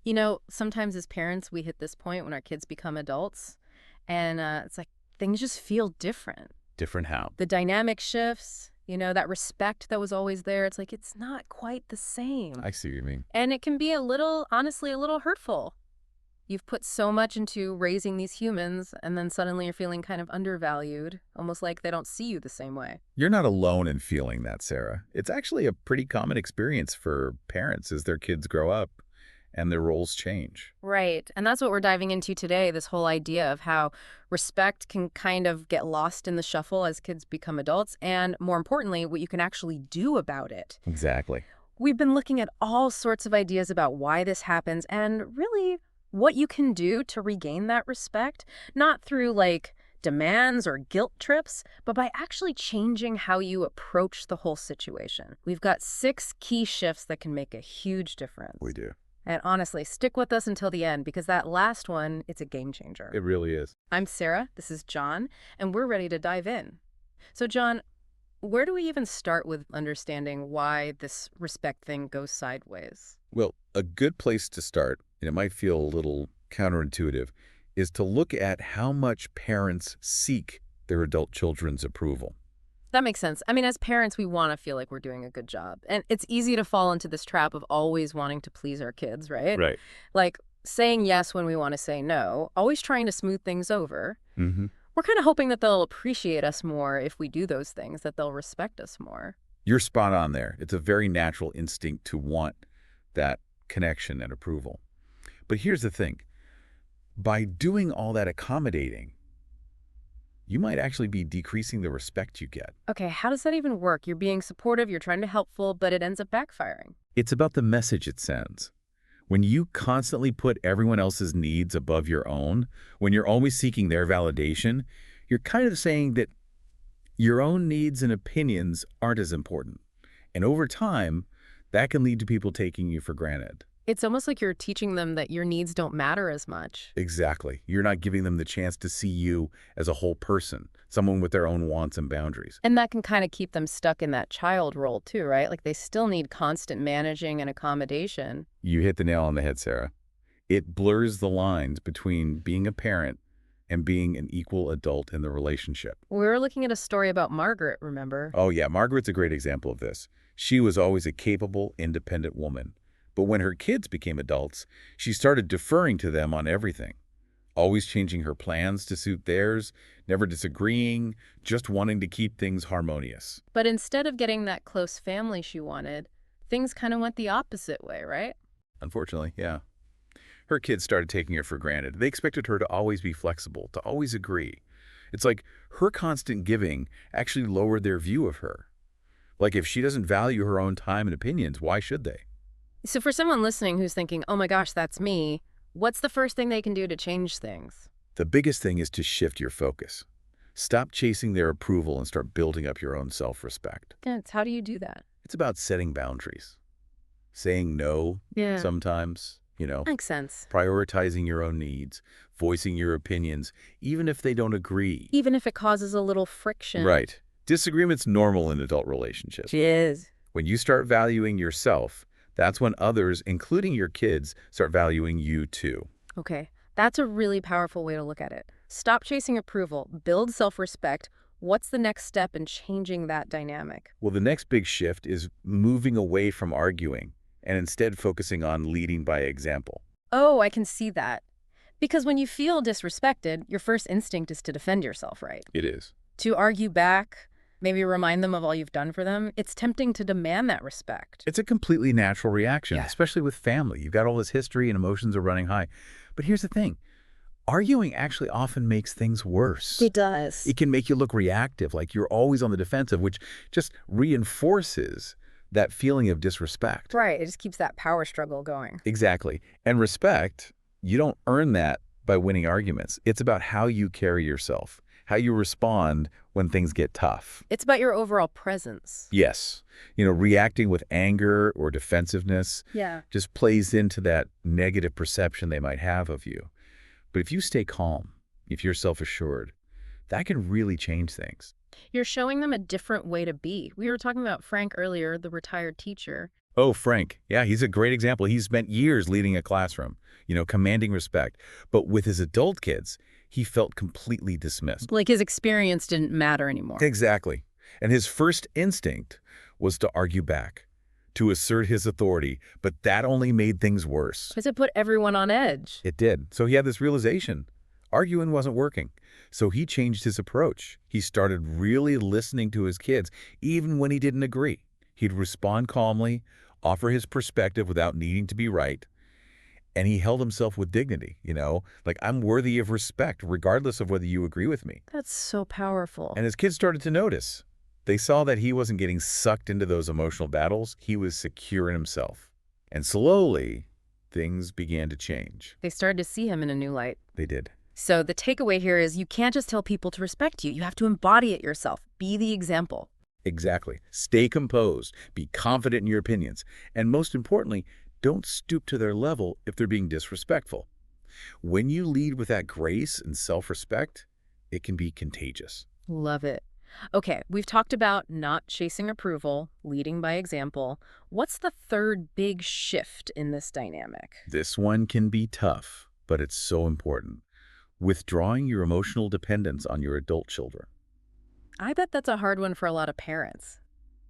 You know, sometimes as parents, we hit this point when our kids become adults, and it's like things just feel different. Different how? The dynamic shifts, that respect that was always there. It's like it's not quite the same. I see what you mean. And it can be honestly, a little hurtful. You've put so much into raising these humans, and then suddenly you're feeling kind of undervalued, almost like they don't see you the same way. You're not alone in feeling that, Sarah. It's actually a pretty common experience for parents as their kids grow up and their roles change. Right. And that's what we're diving into today, this whole idea of how respect can kind of get lost in the shuffle as kids become adults, and more importantly, what you can actually do about it. Exactly. We've been looking at all sorts of ideas about why this happens and really what you can do to regain that respect, not through like demands or guilt trips, but by actually changing how you approach the whole situation. We've got 6 key shifts that can make a huge difference. We do. And honestly, stick with us until the end because that last one, it's a game changer. It really is. I'm Sarah, this is John, and we're ready to dive in. So John, where do we even start with understanding why this respect thing goes sideways? Well, a good place to start, and it might feel a little counterintuitive, is to look at how much parents seek their adult children's approval. That makes sense. I mean, as parents, we want to feel like we're doing a good job. And it's easy to fall into this trap of always wanting to please our kids, right? Right. Like saying yes when we want to say no, always trying to smooth things over. Mm-hmm. We're kind of hoping that they'll appreciate us more if we do those things, that they'll respect us more. You're spot on there. It's a very natural instinct to want that connection and approval. But here's the thing. By doing all that accommodating, you might actually be decreasing the respect you get. Okay, how does that even work? You're being supportive, you're trying to be helpful, but it ends up backfiring. It's about the message it sends. When you constantly put everyone else's needs above your own, when you're always seeking their validation, you're kind of saying that your own needs and opinions aren't as important. And over time, that can lead to people taking you for granted. It's almost like you're teaching them that your needs don't matter as much. Exactly. You're not giving them the chance to see you as a whole person, someone with their own wants and boundaries. And that can kind of keep them stuck in that child role too, right? Like they still need constant managing and accommodation. You hit the nail on the head, Sarah. It blurs the lines between being a parent and being an equal adult in the relationship. We were looking at a story about Margaret, remember? Oh yeah, Margaret's a great example of this. She was always a capable, independent woman. But when her kids became adults, she started deferring to them on everything, always changing her plans to suit theirs, never disagreeing, just wanting to keep things harmonious. But instead of getting that close family she wanted, things kind of went the opposite way, right? Unfortunately, yeah. Her kids started taking her for granted. They expected her to always be flexible, to always agree. It's like her constant giving actually lowered their view of her. Like if she doesn't value her own time and opinions, why should they? So for someone listening who's thinking, oh my gosh, that's me, what's the first thing they can do to change things? The biggest thing is to shift your focus. Stop chasing their approval and start building up your own self-respect. Yeah, it's how do you do that? It's about setting boundaries, saying no Yeah. sometimes, Makes sense. prioritizing your own needs, voicing your opinions, even if they don't agree. Even if it causes a little friction. Right. Disagreement's normal in adult relationships. She is. When you start valuing yourself, that's when others, including your kids, start valuing you too. Okay, that's a really powerful way to look at it. Stop chasing approval, build self-respect. What's the next step in changing that dynamic? Well, the next big shift is moving away from arguing and instead focusing on leading by example. Oh, I can see that. Because when you feel disrespected, your first instinct is to defend yourself, right? It is. To argue back, maybe remind them of all you've done for them. It's tempting to demand that respect. It's a completely natural reaction, Yeah. especially with family. You've got all this history and emotions are running high. But here's the thing. Arguing actually often makes things worse. It does. It can make you look reactive, like you're always on the defensive, which just reinforces that feeling of disrespect. Right, it just keeps that power struggle going. Exactly. And respect, you don't earn that by winning arguments. It's about how you carry yourself, how you respond when things get tough. It's about your overall presence. Yes. Reacting with anger or defensiveness Yeah. just plays into that negative perception they might have of you. But if you stay calm, if you're self-assured, that can really change things. You're showing them a different way to be. We were talking about Frank earlier, the retired teacher. Oh, Frank. Yeah, he's a great example. He spent years leading a classroom, commanding respect. But with his adult kids, he felt completely dismissed. Like his experience didn't matter anymore. Exactly. And his first instinct was to argue back, to assert his authority, but that only made things worse. Because it put everyone on edge. It did. So he had this realization. Arguing wasn't working. So he changed his approach. He started really listening to his kids, even when he didn't agree. He'd respond calmly, offer his perspective without needing to be right, and he held himself with dignity, like I'm worthy of respect regardless of whether you agree with me. That's so powerful. And his kids started to notice. They saw that he wasn't getting sucked into those emotional battles. He was secure in himself. And slowly, things began to change. They started to see him in a new light. They did. So the takeaway here is you can't just tell people to respect you. You have to embody it yourself. Be the example. Exactly. Stay composed. Be confident in your opinions. And most importantly, don't stoop to their level if they're being disrespectful. When you lead with that grace and self-respect, it can be contagious. Love it. Okay, we've talked about not chasing approval, leading by example. What's the third big shift in this dynamic? This one can be tough, but it's so important. Withdrawing your emotional dependence on your adult children. I bet that's a hard one for a lot of parents.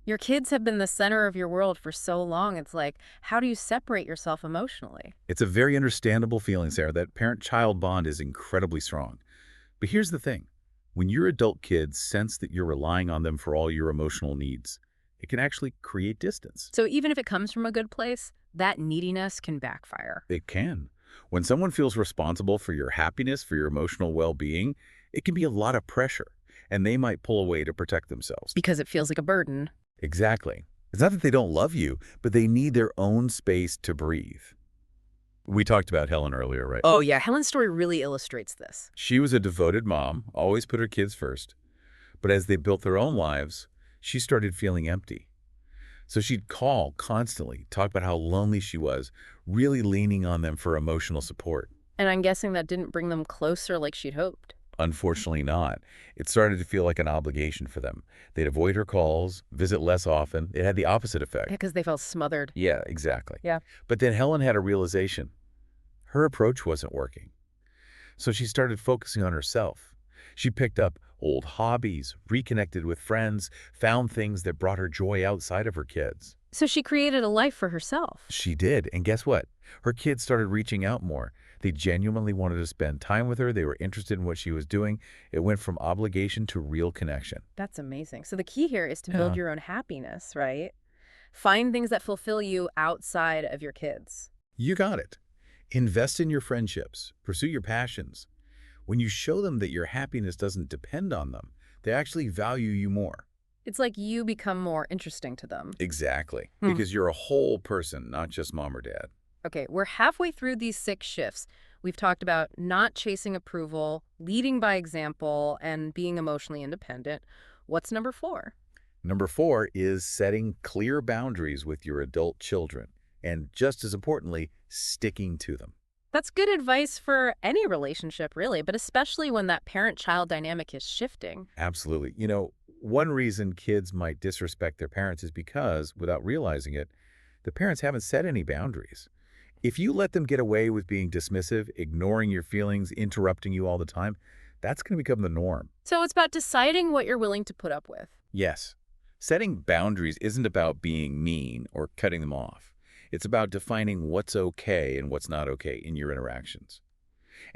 Your kids have been the center of your world for so long. It's like, how do you separate yourself emotionally? It's a very understandable feeling, Sarah. That parent-child bond is incredibly strong. But here's the thing. When your adult kids sense that you're relying on them for all your emotional needs, it can actually create distance. So even if it comes from a good place, that neediness can backfire. It can. When someone feels responsible for your happiness, for your emotional well-being, it can be a lot of pressure, and they might pull away to protect themselves. Because it feels like a burden. Exactly. It's not that they don't love you, but they need their own space to breathe. We talked about Helen earlier, right? Oh yeah, Helen's story really illustrates this. She was a devoted mom, always put her kids first. But as they built their own lives, she started feeling empty. So she'd call constantly, talk about how lonely she was, really leaning on them for emotional support. And I'm guessing that didn't bring them closer like she'd hoped. Unfortunately not. It started to feel like an obligation for them. They'd avoid her calls, visit less often. It had the opposite effect. Yeah, because they felt smothered. Yeah, exactly. Yeah. But then Helen had a realization. Her approach wasn't working. So she started focusing on herself. She picked up old hobbies, reconnected with friends, found things that brought her joy outside of her kids. So she created a life for herself. She did, and guess what? Her kids started reaching out more. They genuinely wanted to spend time with her. They were interested in what she was doing. It went from obligation to real connection. That's amazing. So the key here is to build your own happiness, right? Find things that fulfill you outside of your kids. You got it. Invest in your friendships. Pursue your passions. When you show them that your happiness doesn't depend on them, they actually value you more. It's like you become more interesting to them. Exactly. Because you're a whole person, not just mom or dad. Okay, we're halfway through these 6 shifts. We've talked about not chasing approval, leading by example, and being emotionally independent. What's number 4? Number 4 is setting clear boundaries with your adult children. And just as importantly, sticking to them. That's good advice for any relationship, really, but especially when that parent-child dynamic is shifting. Absolutely. One reason kids might disrespect their parents is because, without realizing it, the parents haven't set any boundaries. If you let them get away with being dismissive, ignoring your feelings, interrupting you all the time, that's going to become the norm. So it's about deciding what you're willing to put up with. Yes. Setting boundaries isn't about being mean or cutting them off. It's about defining what's okay and what's not okay in your interactions.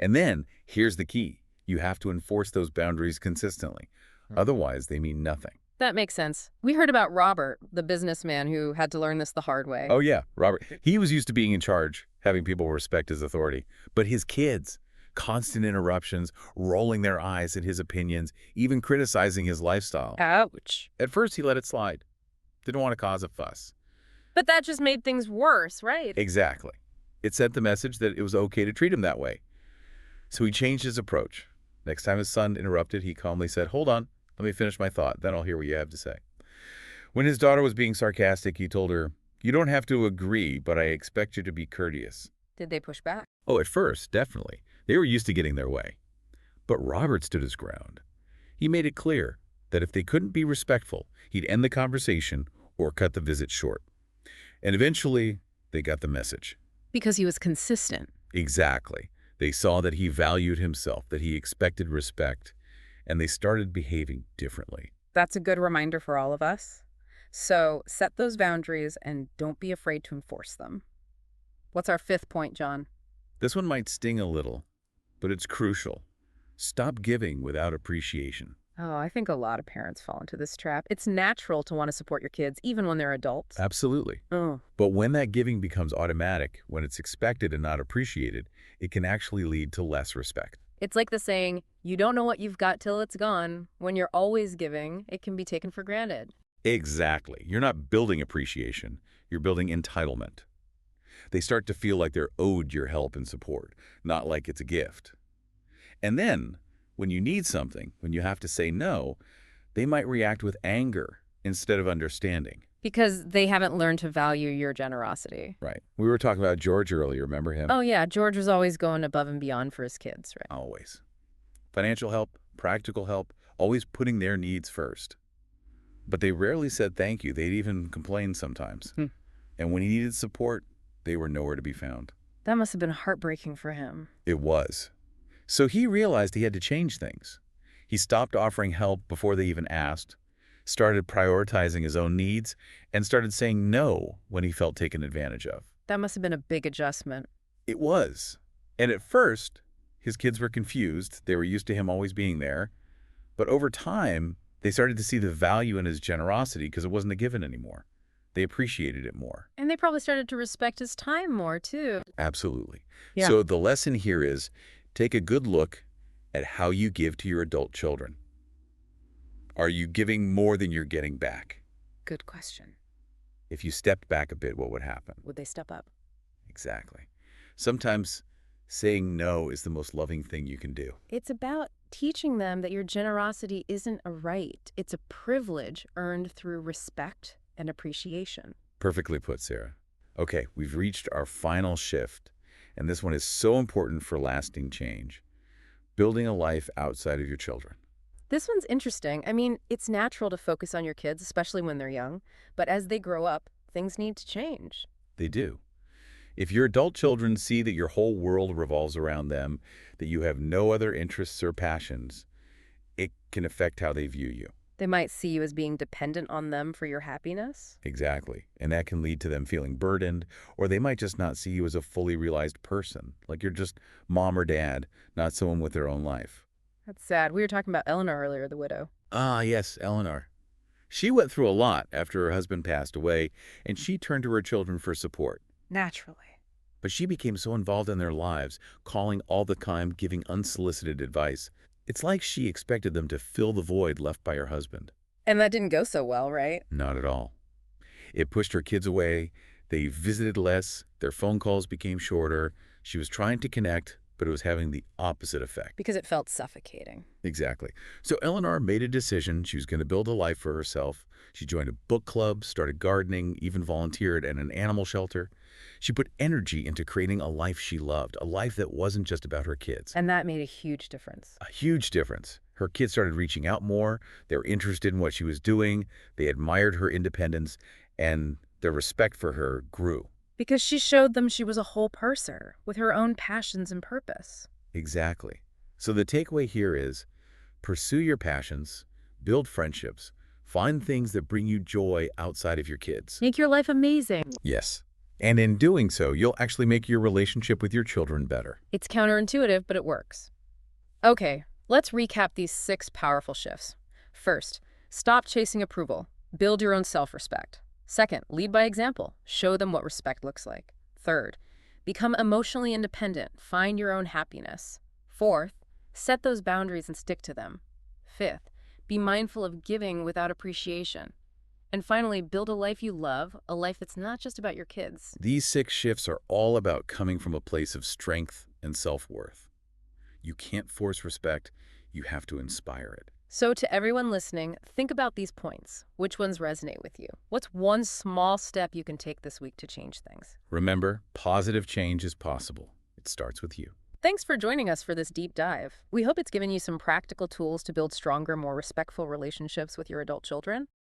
And then, here's the key. You have to enforce those boundaries consistently. Otherwise, they mean nothing. That makes sense. We heard about Robert, the businessman who had to learn this the hard way. Oh, yeah, Robert. He was used to being in charge, having people respect his authority. But his kids, constant interruptions, rolling their eyes at his opinions, even criticizing his lifestyle. Ouch. At first, he let it slide. Didn't want to cause a fuss. But that just made things worse, right? Exactly. It sent the message that it was okay to treat him that way. So he changed his approach. Next time his son interrupted, he calmly said, "Hold on, let me finish my thought, then I'll hear what you have to say." When his daughter was being sarcastic, he told her, "You don't have to agree, but I expect you to be courteous." Did they push back? Oh, at first, definitely. They were used to getting their way. But Robert stood his ground. He made it clear that if they couldn't be respectful, he'd end the conversation or cut the visit short. And eventually, they got the message. Because he was consistent. Exactly. They saw that he valued himself, that he expected respect, and they started behaving differently. That's a good reminder for all of us. So set those boundaries and don't be afraid to enforce them. What's our fifth point, John? This one might sting a little, but it's crucial. Stop giving without appreciation. Oh, I think a lot of parents fall into this trap. It's natural to want to support your kids, even when they're adults. Absolutely. Oh, But when that giving becomes automatic, when it's expected and not appreciated, it can actually lead to less respect. it's like the saying, you don't know what you've got till it's gone. When you're always giving, it can be taken for granted. Exactly. You're not building appreciation, you're building entitlement. They start to feel like they're owed your help and support, not like it's a gift. And then, when you need something, when you have to say no, they might react with anger instead of understanding. Because they haven't learned to value your generosity. Right. We were talking about George earlier, remember him? Oh, yeah, George was always going above and beyond for his kids, right? Always. Financial help, practical help, always putting their needs first. But they rarely said thank you. They'd even complain sometimes. Hmm. And when he needed support, they were nowhere to be found. That must have been heartbreaking for him. It was. So he realized he had to change things. He stopped offering help before they even asked, started prioritizing his own needs, and started saying no when he felt taken advantage of. That must have been a big adjustment. It was. And at first, his kids were confused. They were used to him always being there. But over time, they started to see the value in his generosity because it wasn't a given anymore. They appreciated it more. And they probably started to respect his time more, too. Absolutely. Yeah. So the lesson here is take a good look at how you give to your adult children. Are you giving more than you're getting back? Good question. If you stepped back a bit, what would happen? Would they step up? Exactly. Sometimes saying no is the most loving thing you can do. It's about teaching them that your generosity isn't a right. It's a privilege earned through respect and appreciation. Perfectly put, Sarah. Okay, we've reached our final shift, and this one is so important for lasting change. Building a life outside of your children. This one's interesting. I mean, it's natural to focus on your kids, especially when they're young. But as they grow up, things need to change. They do. If your adult children see that your whole world revolves around them, that you have no other interests or passions, it can affect how they view you. They might see you as being dependent on them for your happiness. Exactly. And that can lead to them feeling burdened, or they might just not see you as a fully realized person, like you're just mom or dad, not someone with their own life. That's sad. We were talking about Eleanor earlier, the widow. Ah, yes, Eleanor. She went through a lot after her husband passed away, and she turned to her children for support. Naturally. But she became so involved in their lives, calling all the time, giving unsolicited advice. It's like she expected them to fill the void left by her husband. And that didn't go so well, right? Not at all. It pushed her kids away. They visited less. Their phone calls became shorter. She was trying to connect, but it was having the opposite effect. Because it felt suffocating. Exactly. So Eleanor made a decision. She was going to build a life for herself. She joined a book club, started gardening, even volunteered at an animal shelter. She put energy into creating a life she loved, a life that wasn't just about her kids. And that made a huge difference. A huge difference. Her kids started reaching out more. They were interested in what she was doing. They admired her independence, and their respect for her grew. Because she showed them she was a whole person with her own passions and purpose. Exactly. So the takeaway here is pursue your passions, build friendships, find things that bring you joy outside of your kids. Make your life amazing. Yes. And in doing so, you'll actually make your relationship with your children better. It's counterintuitive, but it works. Okay, let's recap these 6 powerful shifts. First, stop chasing approval. Build your own self-respect. Second, lead by example. Show them what respect looks like. Third, become emotionally independent. Find your own happiness. Fourth, set those boundaries and stick to them. Fifth, be mindful of giving without appreciation. And finally, build a life you love, a life that's not just about your kids. These 6 shifts are all about coming from a place of strength and self-worth. You can't force respect. You have to inspire it. So to everyone listening, think about these points. Which ones resonate with you? What's one small step you can take this week to change things? Remember, positive change is possible. It starts with you. Thanks for joining us for this deep dive. We hope it's given you some practical tools to build stronger, more respectful relationships with your adult children.